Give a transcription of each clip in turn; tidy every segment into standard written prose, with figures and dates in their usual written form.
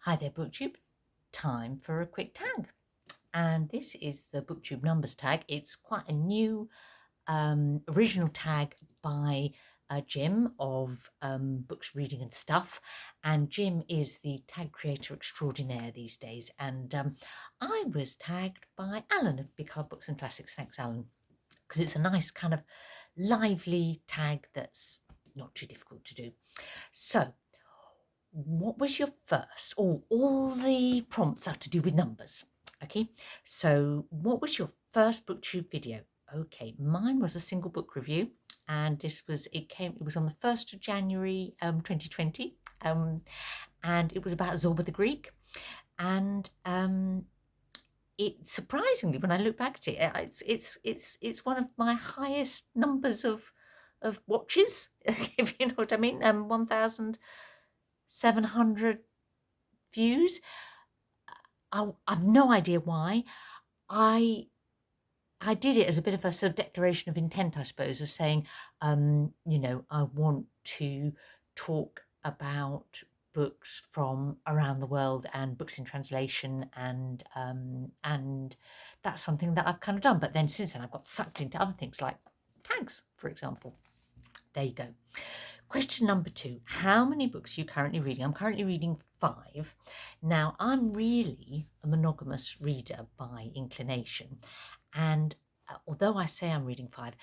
Hi there, Booktube. Time for a quick tag. And this is the Booktube Numbers Tag. It's quite a new original tag by Jim of Books, Reading and Stuff. And Jim is the tag creator extraordinaire these days. And I was tagged by Alan of Big Hard Books and Classics. Thanks, Alan. Because it's a nice kind of lively tag that's not too difficult to do. So, what was your first? All the prompts are to do with numbers. Okay, so what was your first Booktube video? Okay, mine was a single book review, and it was on the 1st of January 2020, and it was about Zorba the Greek. And it surprisingly, when I look back at it, it's one of my highest numbers of watches, if you know what I mean. 1,700 views. I've no idea why. I did it as a bit of a sort of declaration of intent, I suppose, of saying, I want to talk about books from around the world and books in translation, and that's something that I've kind of done. But then since then, I've got sucked into other things like tags, for example. There you go. Question number 2, how many books are you currently reading? I'm currently reading 5. Now, I'm really a monogamous reader by inclination. And although I say I'm reading 5,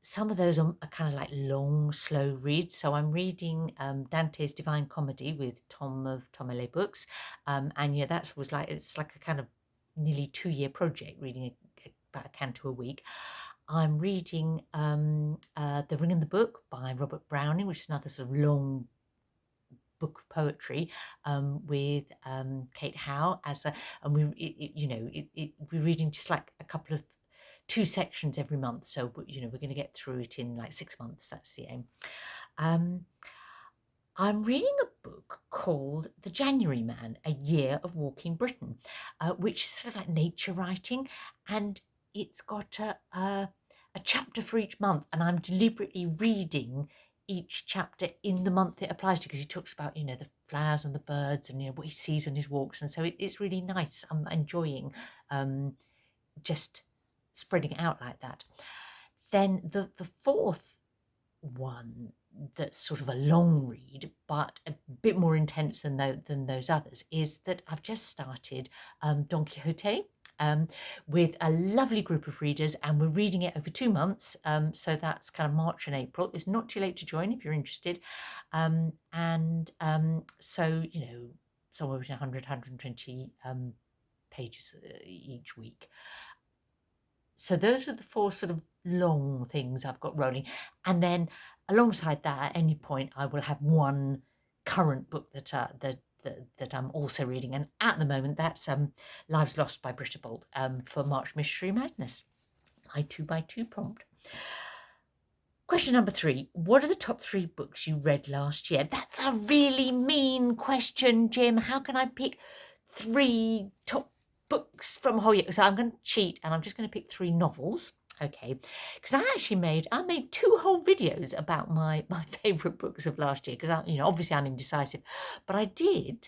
some of those are kind of like long, slow reads. So I'm reading Dante's Divine Comedy with Tom of Tom Books. And yeah, it's like a kind of nearly 2-year project, reading about a canto a week. I'm reading The Ring and the Book by Robert Browning, which is another sort of long book of poetry, with Kate Howe and we're reading just like a couple of 2 sections every month. So we're going to get through it in like 6 months. That's the aim. I'm reading a book called The January Man, A Year of Walking Britain, which is sort of like nature writing, and it's got a chapter for each month, and I'm deliberately reading each chapter in the month it applies to, because he talks about the flowers and the birds and what he sees on his walks, and so it's really nice. I'm enjoying just spreading it out like that. Then the 4th one that's sort of a long read but a bit more intense than those others is that I've just started Don Quixote with a lovely group of readers, and we're reading it over 2 months, so that's kind of March and April. It's not too late to join if you're interested, so somewhere between 120 pages each week. So those are the 4 sort of long things I've got rolling. And then alongside that, at any point, I will have one current book that I'm also reading. And at the moment, that's Lives Lost by Britta for March Mystery Madness. My 2x2 prompt. Question number 3. What are the top 3 books you read last year? That's a really mean question, Jim. How can I pick 3 top books from a whole year? So I'm going to cheat, and I'm just going to pick 3 novels. Okay, because I made 2 whole videos about my favourite books of last year, because obviously I'm indecisive, but I did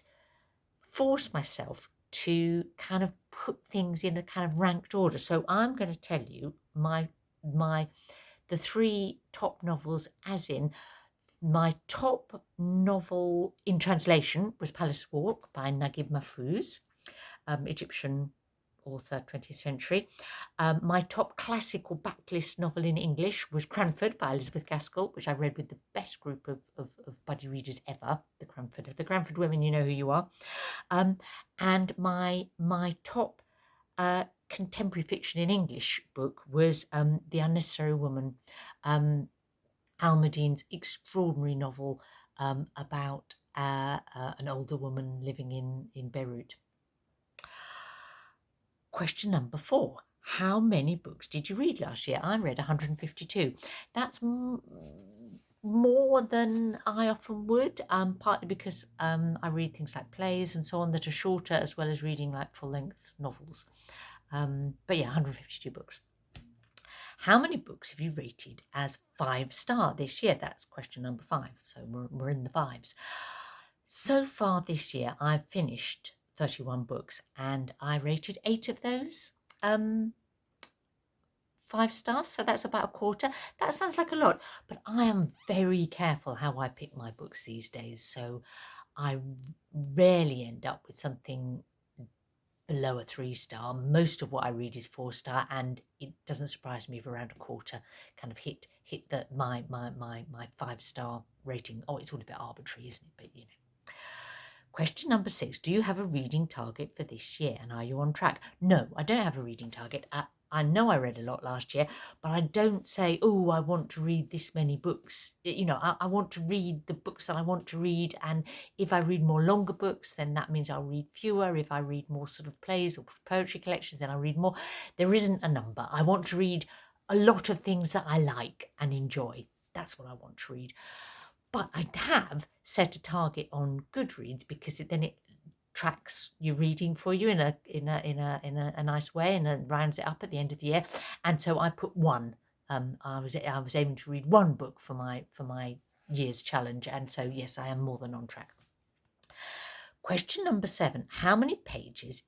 force myself to kind of put things in a kind of ranked order. So I'm going to tell you the 3 top novels, as in my top novel in translation was Palace Walk by Nagib Mahfouz, Egyptian author, 20th century. My top classic or backlist novel in English was Cranford by Elizabeth Gaskell, which I read with the best group of buddy readers ever, the Cranford women, you know who you are. And my top contemporary fiction in English book was The Unnecessary Woman, Alameddines extraordinary novel about an older woman living in Beirut. Question number 4. How many books did you read last year? I read 152. That's more than I often would, partly because I read things like plays and so on that are shorter, as well as reading like full-length novels. But yeah, 152 books. How many books have you rated as 5-star this year? That's question number 5. So we're in the 5s. So far this year, I've finished 31 books and I rated 8 of those 5 stars, so that's about a quarter. That sounds like a lot, but I am very careful how I pick my books these days, so I rarely end up with something below a 3-star. Most of what I read is 4-star, and it doesn't surprise me if around a quarter kind of hit my 5-star rating. Oh, it's all a bit arbitrary, isn't it? But Question number 6. Do you have a reading target for this year, and are you on track? No, I don't have a reading target. I know I read a lot last year, but I don't say, oh, I want to read this many books. I want to read the books that I want to read, and if I read more longer books, then that means I'll read fewer. If I read more sort of plays or poetry collections, then I'll read more. There isn't a number. I want to read a lot of things that I like and enjoy. That's what I want to read. But I have set a target on Goodreads because then it tracks your reading for you in a nice way and rounds it up at the end of the year. And so I put 1. I was aiming to read 1 book for my year's challenge, and so yes, I am more than on track. Question number 7. How many pages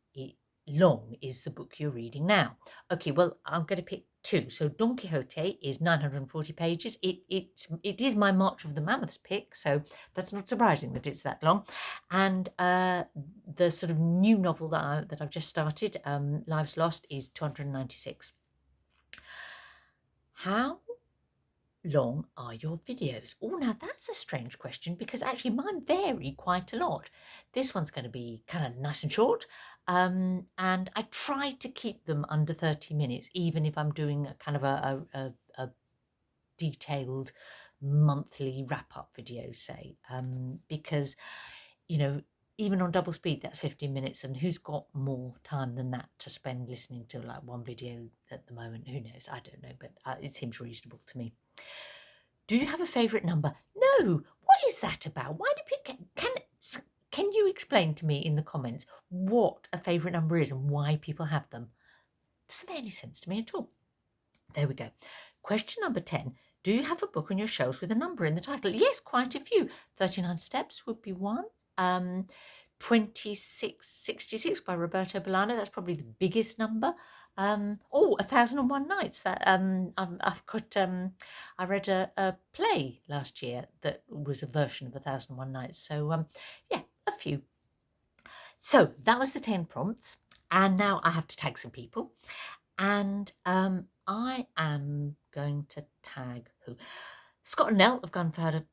long is the book you're reading now? Okay, well, I'm going to pick 2. So Don Quixote is 940 pages. It is my March of the Mammoths pick, so that's not surprising that it's that long. And the sort of new novel that I've just started, Lives Lost, is 296. How long are your videos? Oh, now that's a strange question because actually mine vary quite a lot. This one's going to be kind of nice and short, and I try to keep them under 30 minutes, even if I'm doing a kind of a detailed monthly wrap-up video, say, because even on double speed, that's 15 minutes, and who's got more time than that to spend listening to like one video at the moment? Who knows? I don't know, but it seems reasonable to me. Do you have a favourite number? No. What is that about? Why do people... Can you explain to me in the comments what a favourite number is and why people have them? Doesn't make any sense to me at all. There we go. Question number 10. Do you have a book on your shelves with a number in the title? Yes, quite a few. 39 Steps would be one. 2666 by Roberto Bolaño. That's probably the biggest number. 1001 Nights. That I've got. I read a play last year that was a version of 1001 Nights. So yeah, a few. So that was the 10 prompts, and now I have to tag some people, and I am going to tag who? Scott and Nelle of Gunpowder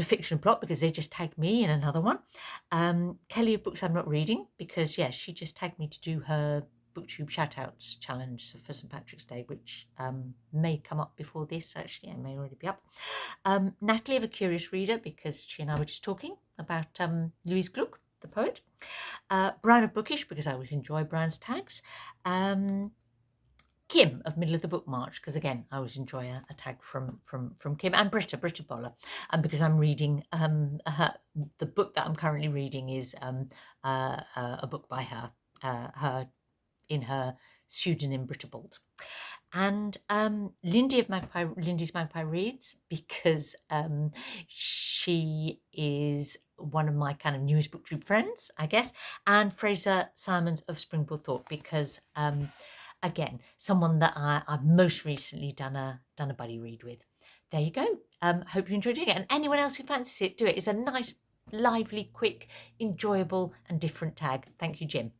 Fiction Plot, because they just tagged me in another one. Kelly of Books I'm Not Reading, because yes, she just tagged me to do her Booktube Shoutouts challenge for St Patrick's Day, which may come up before this, actually. It may already be up. Natalie of A Curious Reader, because she and I were just talking about Louise Gluck, the poet. Brian of Bookish, because I always enjoy Brian's tags. Kim of Middle of the Book March, because again I always enjoy a tag from Kim, and Britta Boller, and because I'm reading the book that I'm currently reading is a book by her in her pseudonym Britta Bolt. And Lindy's Magpie Reads, because she is one of my kind of newest Booktube friends, I guess, and Fraser Simons of Springboard Thought, because again, someone that I've most recently done a buddy read with. There you go. Hope you enjoyed doing it. And anyone else who fancies it, do it. It's a nice, lively, quick, enjoyable and different tag. Thank you, Jim.